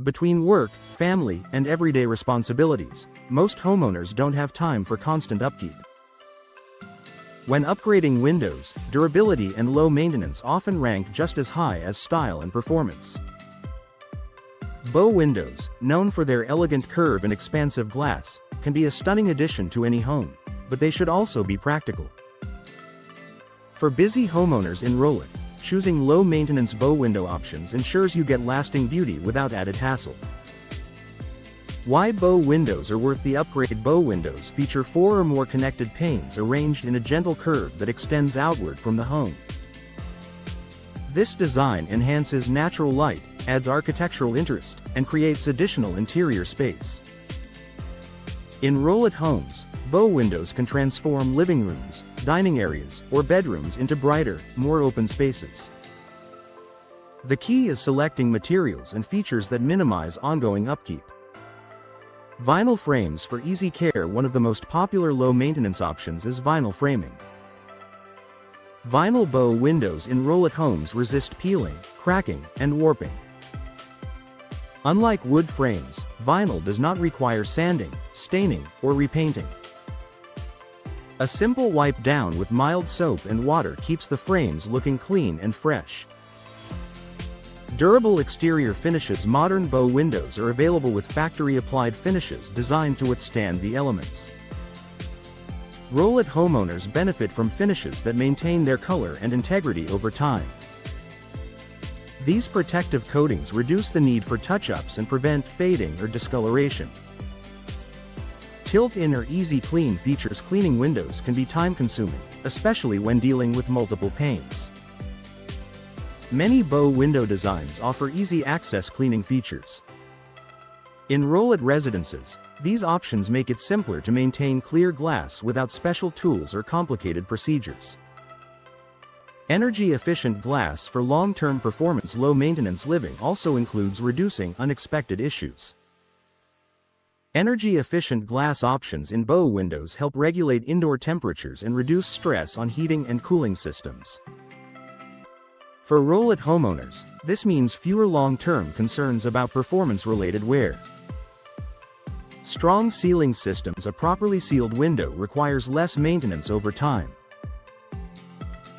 Between work, family, and everyday responsibilities, most homeowners don't have time for constant upkeep. When upgrading windows, durability and low maintenance often rank just as high as style and performance. Bow windows, known for their elegant curve and expansive glass, can be a stunning addition to any home, but they should also be practical. For busy homeowners in Rowlett, choosing low-maintenance bow window options ensures you get lasting beauty without added hassle. Why bow windows are worth the upgrade? Bow windows feature 4 or more connected panes arranged in a gentle curve that extends outward from the home. This design enhances natural light, adds architectural interest, and creates additional interior space. In Rowlett homes, bow windows can transform living rooms, dining areas, or bedrooms into brighter, more open spaces. The key is selecting materials and features that minimize ongoing upkeep. Vinyl frames for easy care. One of the most popular low-maintenance options is vinyl framing. Vinyl bow windows in Rowlett homes resist peeling, cracking, and warping. Unlike wood frames, vinyl does not require sanding, staining, or repainting. A simple wipe down with mild soap and water keeps the frames looking clean and fresh. Durable exterior finishes. Modern bow windows are available with factory-applied finishes designed to withstand the elements. Rowlett homeowners benefit from finishes that maintain their color and integrity over time. These protective coatings reduce the need for touch-ups and prevent fading or discoloration. Tilt-in or easy clean features. Cleaning windows can be time-consuming, especially when dealing with multiple panes. Many bow window designs offer easy access cleaning features. In Rowlett residences, these options make it simpler to maintain clear glass without special tools or complicated procedures. Energy-efficient glass for long-term performance. Low-maintenance living also includes reducing unexpected issues. Energy-efficient glass options in bow windows help regulate indoor temperatures and reduce stress on heating and cooling systems. For Rowlett homeowners, this means fewer long-term concerns about performance-related wear. Strong sealing systems. A properly sealed window requires less maintenance over time.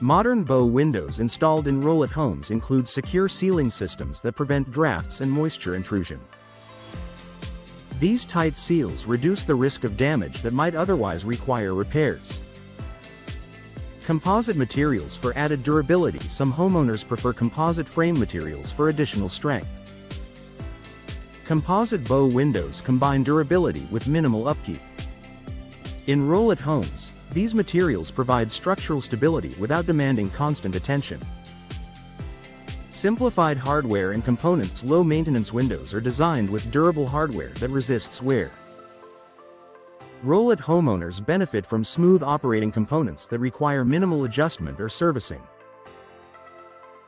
Modern bow windows installed in Rowlett homes include secure sealing systems that prevent drafts and moisture intrusion. These tight seals reduce the risk of damage that might otherwise require repairs. Composite materials for added durability. Some homeowners prefer composite frame materials for additional strength. Composite bow windows combine durability with minimal upkeep. In Rowlett homes, these materials provide structural stability without demanding constant attention. Simplified hardware and components. Low-maintenance windows are designed with durable hardware that resists wear. Rowlett homeowners benefit from smooth operating components that require minimal adjustment or servicing.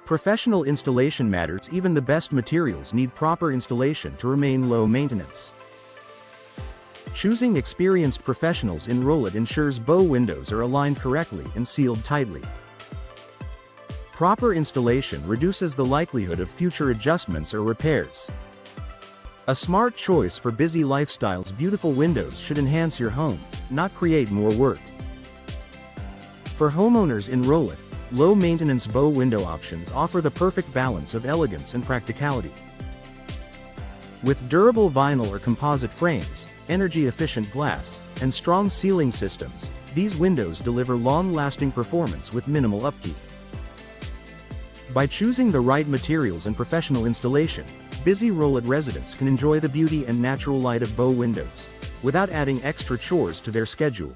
Professional installation matters. Even the best materials need proper installation to remain low maintenance. Choosing experienced professionals in Rowlett ensures bow windows are aligned correctly and sealed tightly. Proper installation reduces the likelihood of future adjustments or repairs. A smart choice for busy lifestyles. Beautiful windows should enhance your home, not create more work. For homeowners in Rowlett, low-maintenance bow window options offer the perfect balance of elegance and practicality. With durable vinyl or composite frames, energy-efficient glass, and strong sealing systems, these windows deliver long-lasting performance with minimal upkeep. By choosing the right materials and professional installation, busy Rowlett residents can enjoy the beauty and natural light of bow windows, without adding extra chores to their schedule.